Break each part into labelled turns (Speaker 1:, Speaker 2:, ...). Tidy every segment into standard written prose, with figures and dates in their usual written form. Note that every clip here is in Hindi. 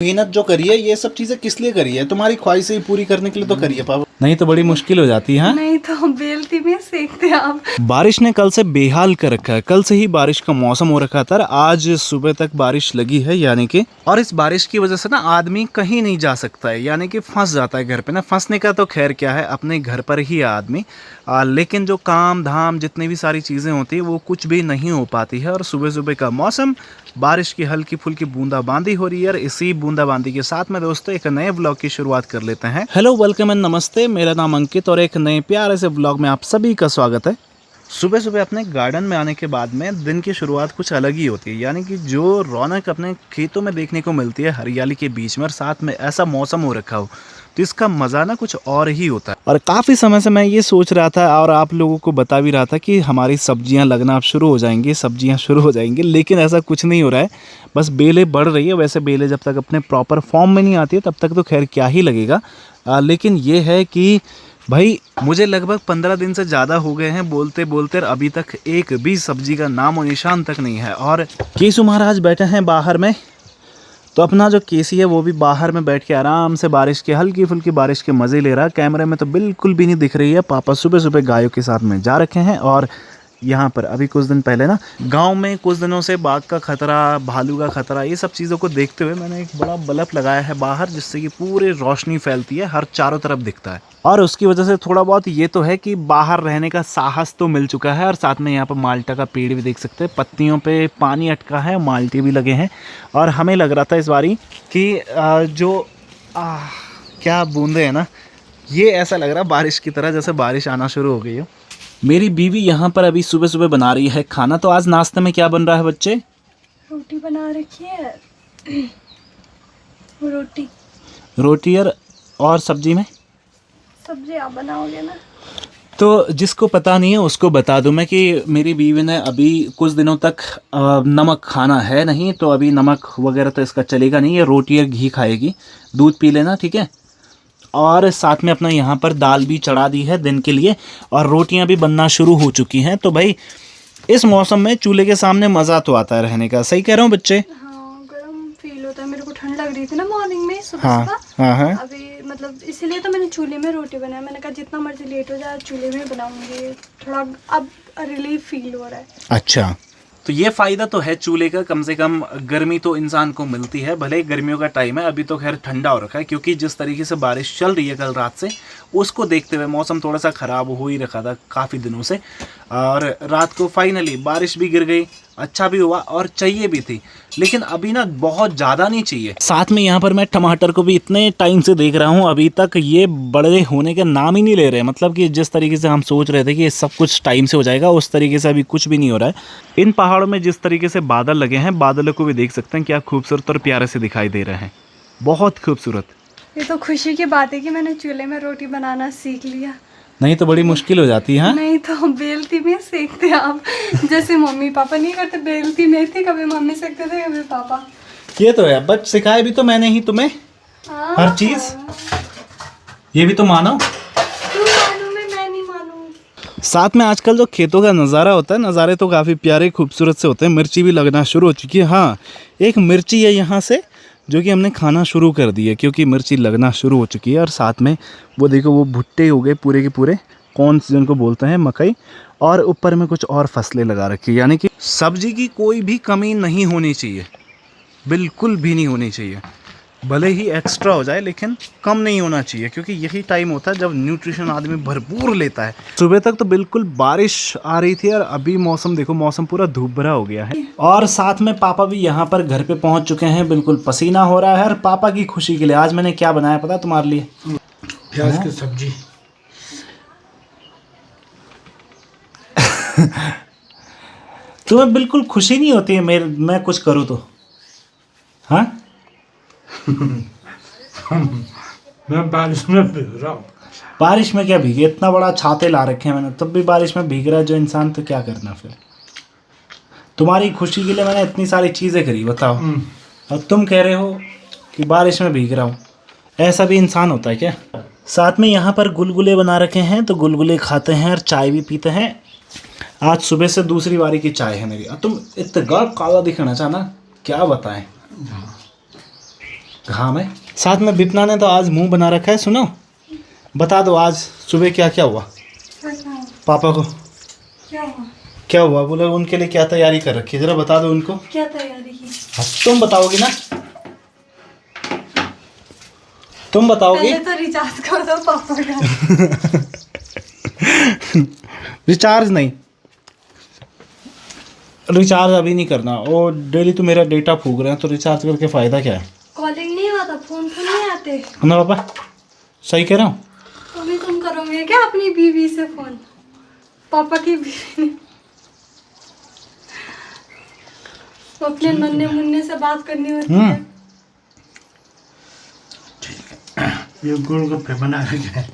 Speaker 1: मेहनत जो करी है ये सब चीजें किस लिए करी है? तुम्हारी ख्वाहिशें ही पूरी करने के लिए तो करी है पापा, नहीं तो बड़ी मुश्किल हो जाती है।
Speaker 2: नहीं तो बेलती में सेकते आप।
Speaker 1: बारिश ने कल से बेहाल कर रखा है। कल से ही बारिश का मौसम हो रखा था। आज सुबह तक बारिश लगी है यानी कि, और इस बारिश की वजह से ना आदमी कहीं नहीं जा सकता है, यानी कि फंस जाता है घर पे ना। फंसने का तो खैर क्या है, अपने घर पर ही है आदमी, लेकिन जो काम धाम जितनी भी सारी चीज़ें होती है वो कुछ भी नहीं हो पाती है। और सुबह सुबह का मौसम, बारिश की हल्की फुल्की बूंदाबांदी हो रही है। और इसी बूंदाबांदी के साथ में दोस्तों एक नए व्लॉग की शुरुआत कर लेते हैं। हेलो, वेलकम एंड नमस्ते, मेरा नाम अंकित और एक नए प्यारे से व्लॉग में आप सभी का स्वागत है। सुबह सुबह अपने गार्डन में आने के बाद में दिन की शुरुआत कुछ अलग ही होती है, यानी कि जो रौनक अपने खेतों में देखने को मिलती है हरियाली के बीच में, और साथ में ऐसा मौसम हो रखा हो तो इसका मज़ा ना कुछ और ही होता है। और काफ़ी समय से मैं ये सोच रहा था और आप लोगों को बता भी रहा था कि हमारी सब्जियां लगना अब शुरू हो जाएंगी, सब्जियां शुरू हो जाएंगी, लेकिन ऐसा कुछ नहीं हो रहा है। बस बेलें बढ़ रही है। वैसे बेलें जब तक अपने प्रॉपर फॉर्म में नहीं आती है तब तक तो खैर क्या ही लगेगा, लेकिन ये है कि भाई मुझे लगभग 15 दिन से ज़्यादा हो गए हैं बोलते बोलते, अभी तक एक भी सब्जी का नाम और निशान तक नहीं है। और केशु महाराज बैठे हैं बाहर में, तो अपना जो केसी है वो भी बाहर में बैठ के आराम से बारिश के, हल्की फुल्की बारिश के मज़े ले रहा है। कैमरे में तो बिल्कुल भी नहीं दिख रही है। पापा सुबह सुबह गायों के साथ में जा रखे हैं। और यहाँ पर अभी कुछ दिन पहले ना गांव में कुछ दिनों से बाघ का खतरा, भालू का खतरा, ये सब चीज़ों को देखते हुए मैंने एक बड़ा बल्ब लगाया है बाहर, जिससे कि पूरी रोशनी फैलती है, हर चारों तरफ दिखता है। और उसकी वजह से थोड़ा बहुत ये तो है कि बाहर रहने का साहस तो मिल चुका है। और साथ में यहाँ पर माल्टा का पेड़ भी देख सकते हैं, पत्तियों पे पानी अटका है, माल्टे भी लगे हैं। और हमें लग रहा था इस बारी कि क्या बूंदे हैं ना, ये ऐसा लग रहा है बारिश की तरह, जैसे बारिश आना शुरू हो गई हो। मेरी बीवी यहाँ पर अभी सुबह सुबह बना रही है खाना। तो आज नाश्ते में क्या बन रहा है बच्चे?
Speaker 2: रोटी बना रखी है। रोटी
Speaker 1: और सब्जी में
Speaker 2: सब्जी आप बनाओगे ना?
Speaker 1: तो जिसको पता नहीं है उसको बता दूं मैं कि मेरी बीवी ने अभी कुछ दिनों तक नमक खाना है नहीं, तो अभी नमक वगैरह तो इसका चलेगा नहीं, ये रोटी और घी खाएगी। दूध पी लेना, ठीक है। और साथ में अपना यहाँ पर दाल भी चढ़ा दी है दिन के लिए, और रोटियां भी बनना शुरू हो चुकी हैं। तो भाई इस मौसम में चूल्हे के सामने मज़ा तो आता है रहने का। सही कह रहा हूँ बच्चे?
Speaker 2: हाँ, गर्म फील होता है। मेरे को ठंड लग रही थी ना मॉर्निंग में, सुबह
Speaker 1: हाँ,
Speaker 2: सुबह।
Speaker 1: हाँ हाँ।
Speaker 2: अभी मतलब इसीलिए तो मैंने चूल्हे में रोटी बनाया। मैंने कहा जितना मर्जी लेट हो जाए चूल्हे में बनाऊंगी, थोड़ा अब रिलीफ फील हो रहा है।
Speaker 1: अच्छा, तो ये फ़ायदा तो है चूल्हे का, कम से कम गर्मी तो इंसान को मिलती है। भले ही गर्मियों का टाइम है, अभी तो खैर ठंडा हो रखा है, क्योंकि जिस तरीके से बारिश चल रही है कल रात से, उसको देखते हुए मौसम थोड़ा सा ख़राब हो ही रखा था काफ़ी दिनों से। और रात को फाइनली बारिश भी गिर गई, अच्छा भी हुआ, और चाहिए भी थी, लेकिन अभी ना बहुत ज़्यादा नहीं चाहिए। साथ में यहाँ पर मैं टमाटर को भी इतने टाइम से देख रहा हूँ, अभी तक ये बड़े होने के नाम ही नहीं ले रहे। मतलब कि जिस तरीके से हम सोच रहे थे कि ये सब कुछ टाइम से हो जाएगा, उस तरीके से अभी कुछ भी नहीं हो रहा है। इन पहाड़ों में जिस तरीके से बादल लगे हैं, बादलों को भी देख सकते हैं क्या खूबसूरत और प्यारे से दिखाई दे रहे हैं, बहुत खूबसूरत।
Speaker 2: ये तो खुशी की बात है कि मैंने चूल्हे में रोटी बनाना सीख लिया,
Speaker 1: नहीं तो बड़ी मुश्किल हो जाती है।
Speaker 2: नहीं तो बेलती में सेकते आप, जैसे मम्मी पापा नहीं करते। बेलती में थी, कभी मम्मी सेकते थे कभी पापा।
Speaker 1: ये तो है, बट सिखाया भी तो मैंने ही तुम्हें हर चीज, ये भी तो मानो।
Speaker 2: क्यों मानूं मैं नहीं मानूं।
Speaker 1: साथ में आजकल जो खेतों का नज़ारा होता है, नज़ारे तो काफ़ी प्यारे खूबसूरत से होते हैं। मिर्ची भी लगना शुरू हो चुकी है। हाँ, एक मिर्ची है यहाँ से जो कि हमने खाना शुरू कर दी है, क्योंकि मिर्ची लगना शुरू हो चुकी है। और साथ में वो देखो, वो भुट्टे हो गए पूरे के पूरे, कौन से जिनको बोलते हैं मकई, और ऊपर में कुछ और फसलें लगा रखी है। यानी कि सब्जी की कोई भी कमी नहीं होनी चाहिए, बिल्कुल भी नहीं होनी चाहिए। भले ही एक्स्ट्रा हो जाए लेकिन कम नहीं होना चाहिए, क्योंकि यही टाइम होता है जब न्यूट्रिशन आदमी भरपूर लेता है। सुबह तक तो बिल्कुल बारिश आ रही थी, और अभी मौसम देखो, मौसम पूरा धूप भरा हो गया है। और साथ में पापा भी यहाँ पर घर पे पहुँच चुके हैं, बिल्कुल पसीना हो रहा है। और पापा की खुशी के लिए आज मैंने क्या बनाया पता तुम्हारे लिए?
Speaker 3: प्याज की सब्जी।
Speaker 1: तुम्हें बिल्कुल खुशी नहीं होती है मैं कुछ करूँ तो? हाँ
Speaker 3: मैं बारिश में भीग रहा हूँ।
Speaker 1: बारिश में क्या भीगे? इतना बड़ा छाते ला रखे हैं मैंने, तब भी बारिश में भीग रहा है जो इंसान, तो क्या करना फिर? तुम्हारी खुशी के लिए मैंने इतनी सारी चीज़ें करी, बताओ, और तुम कह रहे हो कि बारिश में भीग रहा हूँ। ऐसा भी इंसान होता है क्या? साथ में यहाँ पर गुलगुले बना रखे हैं, तो गुलगुले खाते हैं और चाय भी पीते हैं। आज सुबह से दूसरी बारी की चाय है मेरी। तुम इतना काला दिखना चाहना, क्या बताएं। घाम है। साथ में विपना ने तो आज मुंह बना रखा है। सुनो, बता दो आज सुबह क्या क्या हुआ पापा को। क्या हुआ बोले, उनके लिए क्या तैयारी कर रखी है, जरा बता दो उनको।
Speaker 2: क्या तैयारी की?
Speaker 1: तुम बताओगी ना, तुम बताओगी।
Speaker 2: पहले तो रिचार्ज कर दो पापा का।
Speaker 1: रिचार्ज नहीं, रिचार्ज अभी नहीं करना। वो डेली तो मेरा डेटा फूक रहे हैं, तो रिचार्ज करके फ़ायदा क्या है।
Speaker 2: कॉलिंग नहीं आता, फोन नहीं आते
Speaker 1: ना पापा, सही कह रहा हूँ।
Speaker 2: अभी तुम करोगे क्या अपनी बीवी से फोन? पापा की बीवी ने तो अपने नन्हे मुन्ने से बात करनी होती है।
Speaker 3: ये गोलगप्पे बना रखे हैं,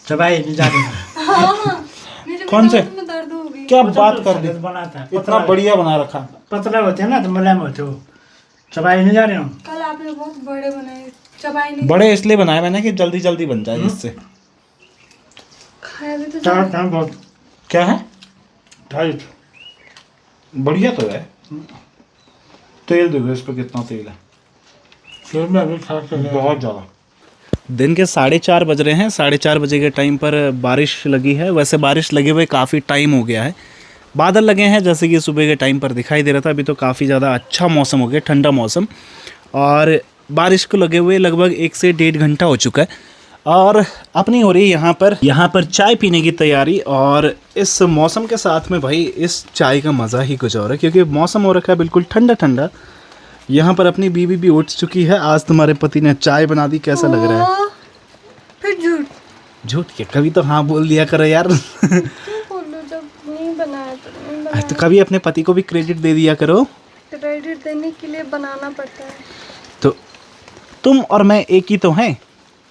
Speaker 3: चबाई नहीं जा रही।
Speaker 2: हाँ, मेरे
Speaker 1: कौन से?
Speaker 2: दांत में दर्द होगी।
Speaker 1: क्या बात कर दी,
Speaker 3: बनाता है
Speaker 1: इतना बढ़िया बना रखा।
Speaker 3: पतला होते हैं ना तो मुलायम होते हो, चबाई नहीं जा रहे हो।
Speaker 2: कल आपने बहुत बड़े बनाए, चबाई नहीं।
Speaker 1: बड़े इसलिए बनाए मैंने कि जल्दी जल्दी बन जाए जिससे।
Speaker 2: खाया भी तो
Speaker 3: चार टाइम बहुत
Speaker 1: क्या है,
Speaker 3: टाइट।
Speaker 1: बढ़िया तो है। तेल देखो इस पर कितना तेल है,
Speaker 3: फिर में अभी खा के
Speaker 1: बहुत ज़्यादा। दिन के 4:30 बज रहे हैं। 4:30 बजे के टाइम पर बारिश लगी है। वैसे बारिश लगे हुए काफ़ी टाइम हो गया है। बादल लगे हैं जैसे कि सुबह के टाइम पर दिखाई दे रहा था। अभी तो काफ़ी ज़्यादा अच्छा मौसम हो गया, ठंडा मौसम, और बारिश को लगे हुए लगभग 1 से 1.5 घंटा हो चुका है। और अपनी हो रही है यहाँ पर चाय पीने की तैयारी। और इस मौसम के साथ में भाई इस चाय का मज़ा ही कुछ और है, क्योंकि मौसम हो रखा है बिल्कुल ठंडा ठंडा। यहाँ पर अपनी बीवी भी उठ चुकी है। आज तुम्हारे पति ने चाय बना दी, कैसा लग रहा है?
Speaker 2: फिर झूठ
Speaker 1: झूठ क्या, कभी तो हाँ बोल दिया करो यार।
Speaker 2: क्यों बोलो, जब नहीं बनाया तो नहीं बनाया।
Speaker 1: तो कभी अपने पति को भी क्रेडिट दे दिया करो।
Speaker 2: क्रेडिट देने के लिए बनाना पड़ता है।
Speaker 1: तो तुम और मैं एक ही तो हैं।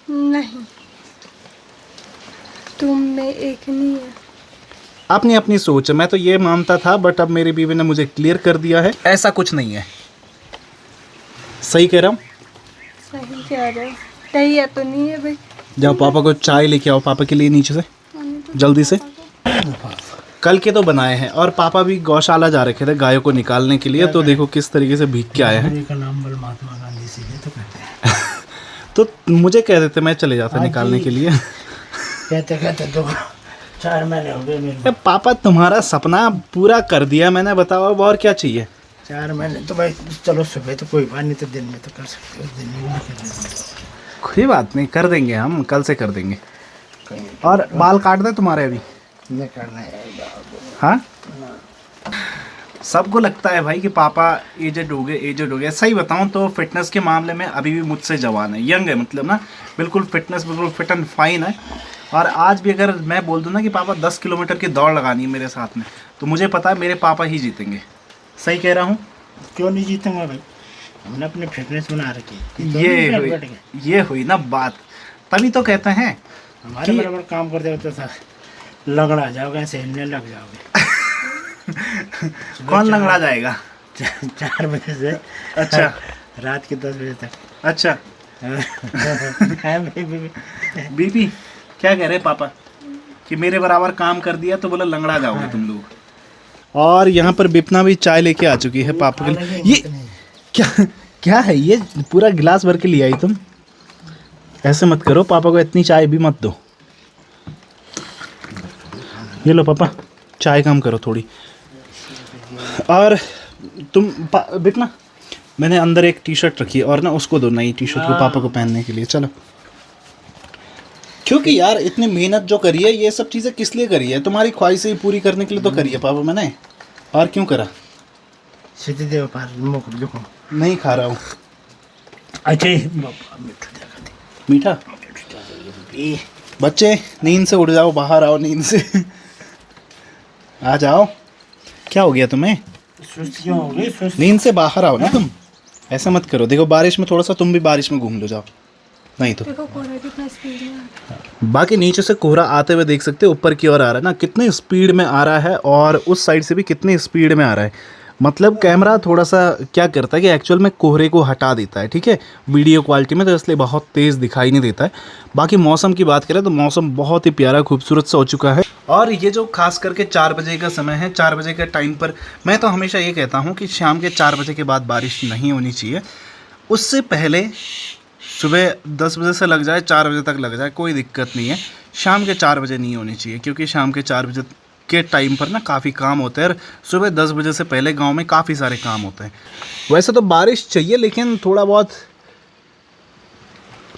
Speaker 2: नहीं, तुम में एक नहीं है।
Speaker 1: अपनी अपनी सोच है, मैं तो ये मानता था, बट अब मेरी बीवी ने मुझे क्लियर कर दिया है ऐसा कुछ नहीं है। सही कह रहा हूँ?
Speaker 2: सही कह रहे हो, सही है तो नहीं है भाई।
Speaker 1: जाओ पापा को चाय लेके आओ, पापा के लिए नीचे से जल्दी से। कल के तो बनाए हैं, और पापा भी गौशाला जा रखे थे गायों को निकालने के लिए। तो देखो किस तरीके से भीग के आए हैं।
Speaker 3: का नाम बल महात्मा गांधी से तो कहते हैं।
Speaker 1: तो मुझे कह देते, मैं चले जाता निकालने के लिए।
Speaker 3: कहते कहते तो 4 महीने हो गए मेरे।
Speaker 1: पापा तुम्हारा सपना पूरा कर दिया मैंने, बताओ अब और क्या चाहिए।
Speaker 3: 4 महीने तो भाई चलो, सुबह तो कोई बात नहीं, तो दिन में तो कर सकते हो, दिन में भी कर देंगे।
Speaker 1: कोई बात नहीं, कर देंगे हम, कल से कर देंगे।
Speaker 3: कहीं
Speaker 1: और बाल काट दे तुम्हारे अभी?
Speaker 3: नहीं करना है।
Speaker 1: हाँ, सबको लगता है भाई कि पापा एजेड हो गए। सही बताऊं तो फिटनेस के मामले में अभी भी मुझसे जवान है, यंग है, मतलब ना बिल्कुल फिटनेस बिल्कुल फिट एंड फाइन है। और आज भी अगर मैं बोल दूं ना कि पापा 10 किलोमीटर की दौड़ लगानी है मेरे साथ में, तो मुझे पता है मेरे पापा ही जीतेंगे। सही कह रहा हूँ?
Speaker 3: क्यों नहीं जीतूंगा भाई, हमने अपनी फिटनेस बना रखी है।
Speaker 1: ये हुई ना बात, तभी तो कहते हैं
Speaker 3: हमारे
Speaker 1: कि-
Speaker 3: बराबर काम करते होते था, लंगड़ा जाओगे, ऐसे हिलने लग जाओगे।
Speaker 1: कौन लंगड़ा जाएगा?
Speaker 3: 4 बजे से
Speaker 1: अच्छा,
Speaker 3: रात के 10 बजे तक।
Speaker 1: अच्छा।
Speaker 3: है
Speaker 1: बीबी क्या कह रहे पापा कि मेरे बराबर काम कर दिया तो बोला लंगड़ा जाओगे तुम लोग। और यहाँ पर बिपना भी चाय लेके आ चुकी है पापा के लिए। ये क्या क्या है, ये पूरा गिलास भर के ले आई तुम? ऐसे मत करो, पापा को इतनी चाय भी मत दो। ये लो पापा, चाय कम करो थोड़ी। और तुम बिपना, मैंने अंदर एक टी शर्ट रखी है, और ना उसको दो नई टी शर्ट को पापा को पहनने के लिए। चलो, क्योंकि यार इतनी मेहनत जो करी है, ये सब चीज़ें किस लिए करी है? तुम्हारी ख्वाहिशें पूरी करने के लिए तो करी है पापा मैंने, और क्यों करा?
Speaker 3: सीधे देव पार मुख देखो।
Speaker 1: नहीं खा रहा हूँ।
Speaker 3: अच्छा
Speaker 1: मीठा? बच्चे नींद से उठ जाओ, बाहर आओ नींद से। आ जाओ, क्या हो गया तुम्हें?
Speaker 3: सुस्त क्यों हो गई? सुस्त
Speaker 1: नींद से बाहर आओ ना तुम, ऐसा मत करो। देखो बारिश में थोड़ा सा तुम भी बारिश में घूम लो, जाओ। नहीं तो
Speaker 2: देखो कोहरा कितना स्पीड में।
Speaker 1: बाकी नीचे से कोहरा आते हुए देख सकते हो, ऊपर की ओर आ रहा है ना, कितनी स्पीड में आ रहा है, और उस साइड से भी कितनी स्पीड में आ रहा है। मतलब कैमरा थोड़ा सा क्या करता है कि एक्चुअल में कोहरे को हटा देता है, ठीक है, वीडियो क्वालिटी में, तो इसलिए बहुत तेज़ दिखाई नहीं देता है। बाकी मौसम की बात करें तो मौसम बहुत ही प्यारा खूबसूरत सा हो चुका है। और ये जो खास करके 4 बजे का समय है, 4 बजे के टाइम पर मैं तो हमेशा ये कहता हूँ कि शाम के 4 बजे के बाद बारिश नहीं होनी चाहिए। उससे पहले सुबह 10 बजे से लग जाए 4 बजे तक लग जाए कोई दिक्कत नहीं है, शाम के 4 बजे नहीं होनी चाहिए, क्योंकि शाम के 4 बजे के टाइम पर ना काफ़ी काम होते हैं और सुबह 10 बजे से पहले गांव में काफ़ी सारे काम होते हैं। वैसे तो बारिश चाहिए लेकिन थोड़ा बहुत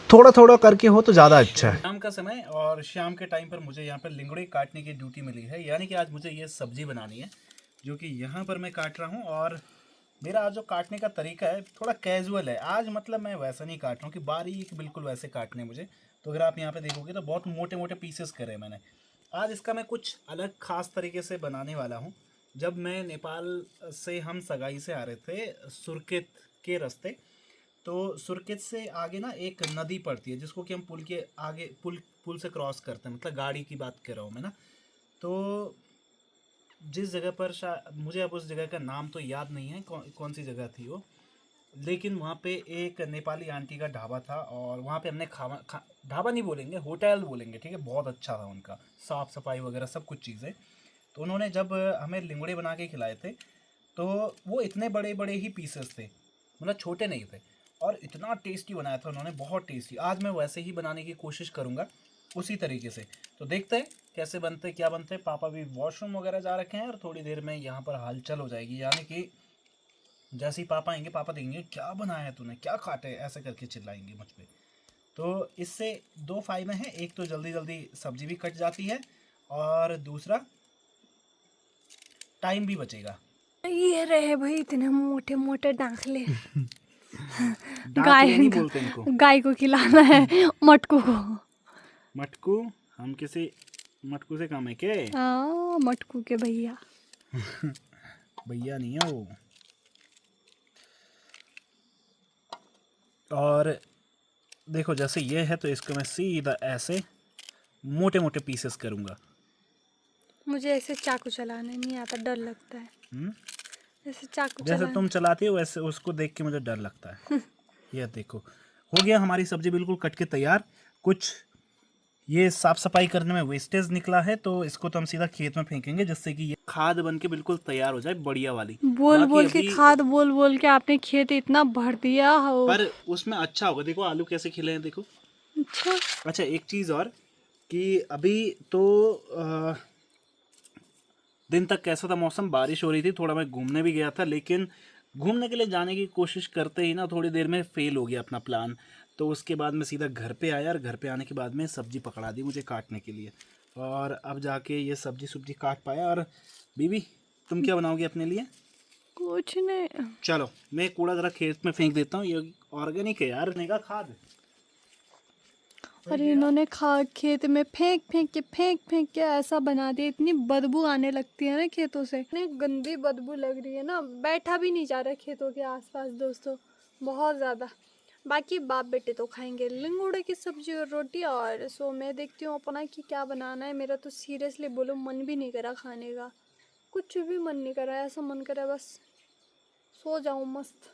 Speaker 1: थोड़ा थोड़ा करके हो तो ज़्यादा अच्छा है। शाम का समय और शाम के टाइम पर मुझे यहाँ पर लिंगड़े काटने की ड्यूटी मिली है, यानी कि आज मुझे ये सब्जी बनानी है जो कि यहाँ पर मैं काट रहा हूँ। और मेरा आज जो काटने का तरीका है थोड़ा कैजुअल है आज, मतलब मैं वैसा नहीं काट रहा हूँ कि बारीक बिल्कुल वैसे काटने मुझे। तो अगर आप यहाँ पे देखोगे तो बहुत मोटे मोटे पीसेस करे मैंने। आज इसका मैं कुछ अलग ख़ास तरीके से बनाने वाला हूँ। जब मैं नेपाल से हम सगाई से आ रहे थे सुरकेत के रास्ते, तो सुरकेत से आगे ना एक नदी पड़ती है जिसको कि हम पुल के आगे पुल से क्रॉस करते हैं, मतलब गाड़ी की बात कर रहा हूँ मैं ना। तो जिस जगह पर मुझे अब उस जगह का नाम तो याद नहीं है कौन सी जगह थी वो, लेकिन वहाँ पे एक नेपाली आंटी का ढाबा था और वहाँ पे हमने ढाबा नहीं बोलेंगे, होटल बोलेंगे, ठीक है। बहुत अच्छा था उनका, साफ़ सफाई वगैरह सब कुछ चीज़ें। तो उन्होंने जब हमें लिंगड़े बना के खिलाए थे तो वो इतने बड़े बड़े ही पीसेस थे, मतलब छोटे नहीं थे, और इतना टेस्टी बनाया था उन्होंने, बहुत टेस्टी। आज मैं वैसे ही बनाने की कोशिश करूँगा उसी तरीके से। तो देखते हैं कैसे बनते क्या बनते। पापा भी वॉशरूम वगैरह जा रखे हैं और थोड़ी देर में यहाँ पर हलचल हो जाएगी, यानी कि जैसे ही पापा आएंगे पापा देंगे क्या बनाया है तूने, क्या खाते, ऐसे करके चिल्लाएंगे मुझ पे। तो इससे दो फायदे हैं, एक तो जल्दी जल्दी सब्जी भी कट जाती है और दूसरा टाइम भी बचेगा।
Speaker 2: ये रहे भाई इतने मोटे मोटे डांखले।
Speaker 1: डाकले नहीं बोलते इनको,
Speaker 2: गाय को खिलाना है मटकू को।
Speaker 1: मटकू, हम किसी मटकू से काम है के?
Speaker 2: मटकू के भैया।
Speaker 1: भैया नहीं है वो। और देखो जैसे ये है तो इसको मैं सीधा ऐसे मोटे मोटे पीसेस करूँगा।
Speaker 2: मुझे ऐसे चाकू चलाने नहीं आता, डर लगता है। ऐसे चाकू
Speaker 1: जैसे
Speaker 2: चलाने
Speaker 1: तुम चलाती हो वैसे उसको देख के मुझे डर लगता है। ये देखो हो गया हमारी सब्जी बिल्कुल कट के तैयार। कुछ ये साफ सफाई करने में वेस्टेज निकला है तो इसको तो हम सीधा खेत में फेंकेंगे जिससे कि ये खाद बन के बिल्कुल तैयार हो जाए, बढ़िया वाली।
Speaker 2: बोल
Speaker 1: बाकी
Speaker 2: बोल के
Speaker 1: अभी
Speaker 2: खाद बोल बोल के आपने खेत इतना भर दिया हो।
Speaker 1: पर उसमें अच्छा होगा, देखो आलू कैसे खिले हैं देखो।
Speaker 2: अच्छा
Speaker 1: अच्छा एक चीज़ और कि अभी तो दिन तक कैसा था मौसम, बारिश हो रही थी, थोड़ा मैं घूमने भी गया था, लेकिन घूमने के लिए जाने की कोशिश करते ही ना थोड़ी देर में फेल हो गया अपना प्लान। तो उसके बाद मैं सीधा घर पे आया और घर पे आने के बाद में सब्जी पकड़ा दी मुझे काटने के लिए, और अब जाके ये सब्जी काट पाया। और बीबी तुम क्या बनाओगी अपने लिए?
Speaker 2: कुछ नहीं।
Speaker 1: चलो मैं कूड़ा ज़रा खेत में फेंक देता हूँ, ये ऑर्गेनिक है यार, का खाद।
Speaker 2: और इन्होंने खेत में फेंक फेंक के ऐसा बना दिया, इतनी बदबू आने लगती है ना खेतों से, इतनी गंदी बदबू लग रही है ना, बैठा भी नहीं जा रहा खेतों के आसपास दोस्तों, बहुत ज़्यादा। बाकी बाप बेटे तो खाएंगे लिंगोड़े की सब्जी और रोटी। और सो मैं देखती हूँ अपना कि क्या बनाना है। मेरा तो सीरियसली बोलो मन भी नहीं करा खाने का, कुछ भी मन नहीं करा, ऐसा मन करा बस सो जाऊँ मस्त।